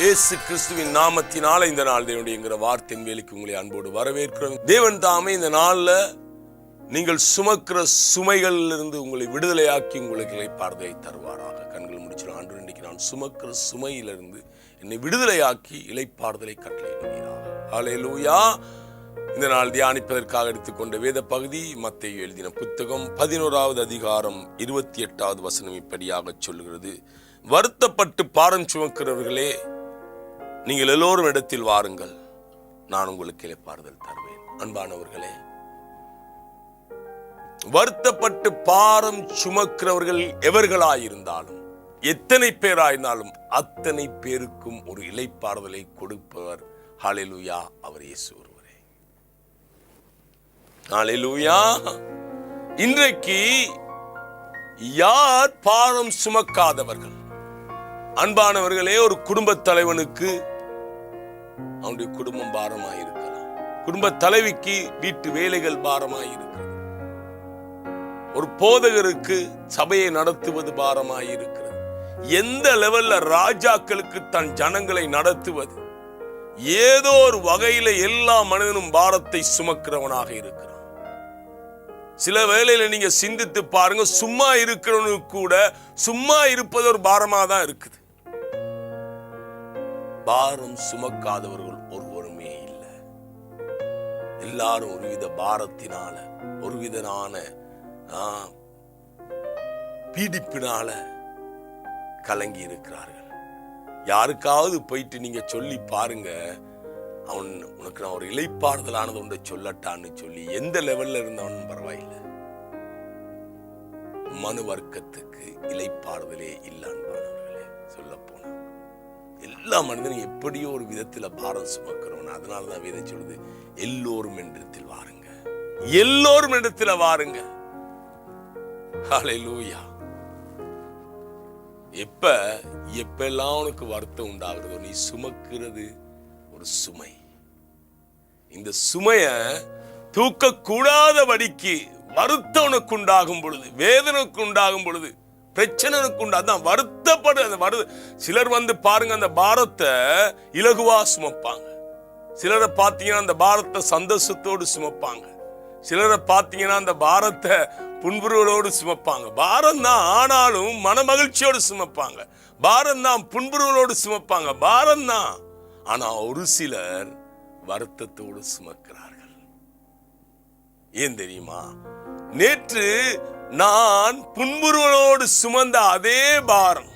இயேசு கிறிஸ்துவின் நாமத்தினால இந்த நாள் தேவனுடைய வார்த்தையின் வேலைக்கு உங்களை அன்போடு வரவேற்கிறோம். தேவன் தாமே இந்த நாள்ல நீங்கள் சுமக்கிற சுமைகளிலிருந்து உங்களை விடுதலையாக்கி உங்களுக்கு இளைப்பாறுதலை தருவாராக. கண்கள் முடிச்சிடும். ஆண்டு இன்றைக்கு நான் சுமக்கிற சுமையிலிருந்து என்னை விடுதலையாக்கி இளைப்பாறுதலை கட்டளையிடுவீராக. ஹல்லேலூயா. இந்த நாள் தியானிப்பதற்காக எடுத்துக்கொண்ட வேத பகுதி மத்தேயு எழுதின புத்தகம் 11வது அதிகாரம் 28வது வசனம் இப்படியாக சொல்லுகிறது. வருத்தப்பட்டு பாரம் சுமக்கிறவர்களே, நீங்கள் எல்லோரும் இடத்தில் வாருங்கள், நான் உங்களுக்கு இளைப்பாறுதல் தருவேன். அன்பானவர்களே, வருத்தப்பட்டு பாரம் சுமக்கிறவர்கள் எவர்களாயிருந்தாலும், எத்தனை பேராயிருந்தாலும், அத்தனை பேருக்கும் ஒரு இளைப்பாறுதலை கொடுப்பவர் ஹல்லேலூயா, அவர் இயேசு ஒருவரே. ஹல்லேலூயா. இன்றைக்கு யார் பாரம் சுமக்காதவர்கள்? அன்பானவர்களே, ஒரு குடும்ப தலைவனுக்கு அவனுடைய குடும்பம் பாரமாயிருக்கலாம். குடும்ப தலைவிக்கு வீட்டு வேலைகள் பாரமாயிருக்கிறது. ஒரு போதகருக்கு சபையை நடத்துவது பாரமாயிருக்கிறது. எந்த லெவல்ல ராஜாக்களுக்கு தன் ஜனங்களை நடத்துவது, ஏதோ ஒரு வகையில எல்லா மனிதனும் பாரத்தை சுமக்கிறவனாக இருக்கிறான். சில வேளையில நீங்க சிந்தித்து பாருங்க, சும்மா இருக்கிறவனுக்கு கூட சும்மா இருப்பது ஒரு பாரமா தான் இருக்குது. பாரம் சுமக்காதவர்கள் ஒருவருமே இல்லை. எல்லாரும் ஒருவித பாரத்தினால, ஒருவிதமான பீடிப்பினால கலங்கி இருக்கிறார்கள். யாருக்காவது போயிட்டு நீங்க சொல்லி பாருங்க, அவன் உனக்கு நான் ஒரு இளைப்பாறுதலானது ஒன்றை சொல்லட்டான்னு சொல்லி, எந்த லெவல்ல இருந்தவன் பரவாயில்லை, மனு வர்க்கத்துக்கு இளைப்பாறுதலே இல்லான்பானவர்களே. சொல்ல போனா எல்லா மனிதனும் எப்படியோ ஒரு விதத்துல பாரம் சுமக்கிறவன். அதனாலதான் வேதம் சொல்லுது, எல்லோரும் இடத்தில் வாருங்க, எல்லோரும் இடத்துல வாருங்க. ஹல்லேலூயா. எப்பெல்லாம் உனக்கு வருத்தம் உண்டாகிறதோ, நீ சுமக்கிறது ஒரு சுமை. இந்த சுமைய தூக்க கூடாதபடிக்கு வருத்தம் உனக்கு உண்டாகும் பொழுது, வேதனைக்கு உண்டாகும் பொழுது, பிரச்சனைக்கு உண்டாதான் வருத்தப்படு. அந்த சிலர் வந்து பாருங்க, அந்த பாரத்தை இலகுவா சுமப்பாங்க. சிலரை பார்த்தீங்கன்னா அந்த பாரத்தை சந்தோஷத்தோடு சுமப்பாங்க. சிலரை பார்த்தீங்கன்னா அந்த பாரத்தை புன்புறுவலோடு சுமப்பாங்க. பாரம் தான், ஆனாலும் மன மகிழ்ச்சியோடு சுமப்பாங்க. பாரம் தான், புன்புறுவலோடு சுமப்பாங்க. பாரம் தான், ஆனா ஒரு சிலர் வருத்தத்தோடு சுமக்கிறார்கள். ஏன் தெரியுமா? நேற்று நான் புன்புறுவலோடு சுமந்த அதே பாரம்,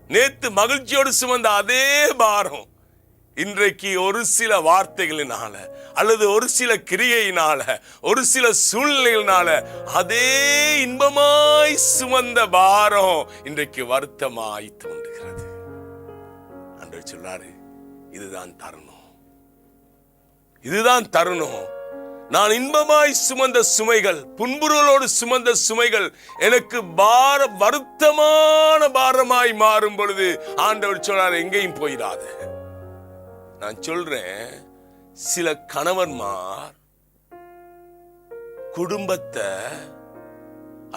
நேற்று மகிழ்ச்சியோடு சுமந்த அதே பாரம், இன்றைக்கு ஒரு சில வார்த்தைகளினால அல்லது ஒரு சில கிரியையினால, ஒரு சில சூழ்நிலைகளினால அதே இன்பமாய் சுமந்த பாரம் இன்றைக்கு வருத்தமாய் தோன்றுகிறது. ஆண்டவர் சொல்றாரு, இதுதான் தருணம், இதுதான் தருணம். நான் இன்பமாய் சுமந்த சுமைகள், புன்புறுவலோடு சுமந்த சுமைகள் எனக்கு வருத்தமான பாரமாய் மாறும் பொழுது ஆண்டவர் சொல்றாரு, எங்கேயும் போயிடாத. நான் சொல்றேன், சில கணவன்மார் குடும்பத்தை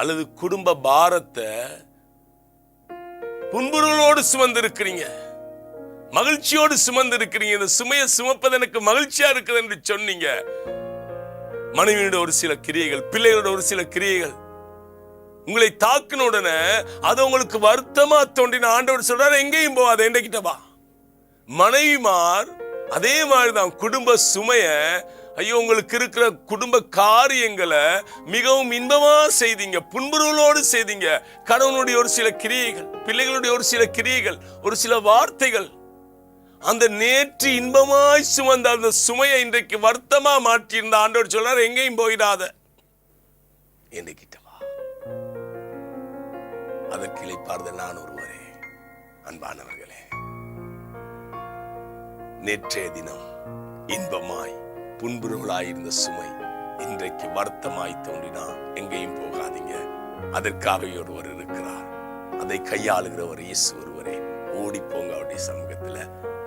அல்லது குடும்ப பாரத்தை புன்புறுவலோடு சுமந்து இருக்கிறீங்க, மகிழ்ச்சியோடு சுமந்து இருக்கிறீங்க. இந்த சுமையை சுமப்பது எனக்கு மகிழ்ச்சியா இருக்குது என்று சொன்னீங்க. மனைவியோட ஒரு சில கிரியைகள், பிள்ளைகளோட ஒரு சில கிரியைகள் உங்களை தாக்குன உடனே அது உங்களுக்கு வருத்தமா தோன்றின ஆண்டவர் சொல்றாரு, எங்கேயும் போகாத, என்கிட்ட வா. மனைவிமார் அதே மாதிரிதான் குடும்ப சுமைய, ஐயோ உங்களுக்கு இருக்கிற குடும்ப காரியங்களை மிகவும் இன்பமா செய்தீங்க, புன்புறுவலோடு செய்தீங்க. கணவனுடைய ஒரு சில கிரியைகள், பிள்ளைகளுடைய ஒரு சில கிரியைகள், ஒரு சில வார்த்தைகள், அந்த நேற்று இன்பமாய் சுமந்த அந்த சுமையை இன்றைக்கு வருத்தமா மாற்றியிருந்த ஆண்டவர் சொல்றார், எங்கேயும் போயிடாத, என்கிட்ட வா. அதற்கு இளைப்பாறுதல் நான் ஒருவரே. அன்பானவர்களே, நேற்றைய தினம் இன்பமாய் புன்புறுவலாயிருந்த சுமை இன்றைக்கு வருத்தமாய் தோன்றினா எங்கேயும் போகாதீங்க. அதற்காக ஒருவர் இருக்கிறார், அதை கையாளுகிறவர் இயேசு ஒருவரே. ஓடி போங்க அவருடைய சமூகத்துல,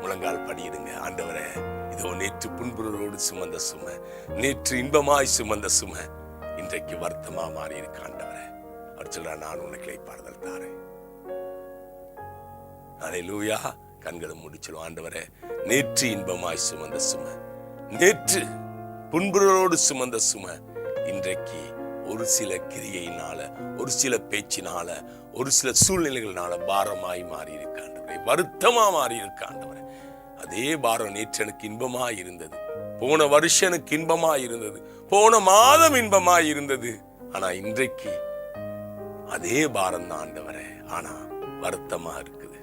முழங்கால் படியிடுங்க. ஆண்டவரே, இதோ நேற்று புன்புறுவலோடு சுமந்த சுமை, நேற்று இன்பமாய் சுமந்த சுமை இன்றைக்கு வருத்தமா மாறி இருக்க. ஆண்டவரே, அவர் சொல்றார், நான் உனக்கு இளைப்பாறுதல் தாரேன். அல்லேலூயா. கண்களை முடிச்சலும். ஆண்டவரே, நேற்று இன்பமாய் சுமந்த சுமை, நேற்று புண்புகளோடு சுமந்த சுமை இன்றைக்கு ஒரு சில கிரியையினால, ஒரு சில பேச்சினால, ஒரு சில சூழ்நிலைகளினால பாரமாய் மாறி இருக்காண்டவரே, வருத்தமா மாறி இருக்காண்டவரே. அதே பாரம் நேற்று எனக்கு இன்பமாய் இருந்தது, போன வருஷம் எனக்கு இன்பமாய் இருந்தது, போன மாதம் இன்பமாய் இருந்தது. ஆனா இன்றைக்கு அதே பாரம் தான் ஆண்டவரே, ஆனா வருத்தமா இருக்குது.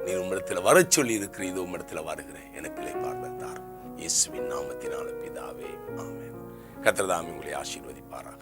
நீ உம்மிடத்துல வர சொல்லி இருக்கிற, இது உம்மிடத்துல வருகிறேன், எனக்கு இளைப்பாறுதல் தாரும். இயேசுவின் நாமத்தினால பிதாவே, ஆமென். கர்த்தர் தாமே உங்களை ஆசீர்வதிப்பாராக.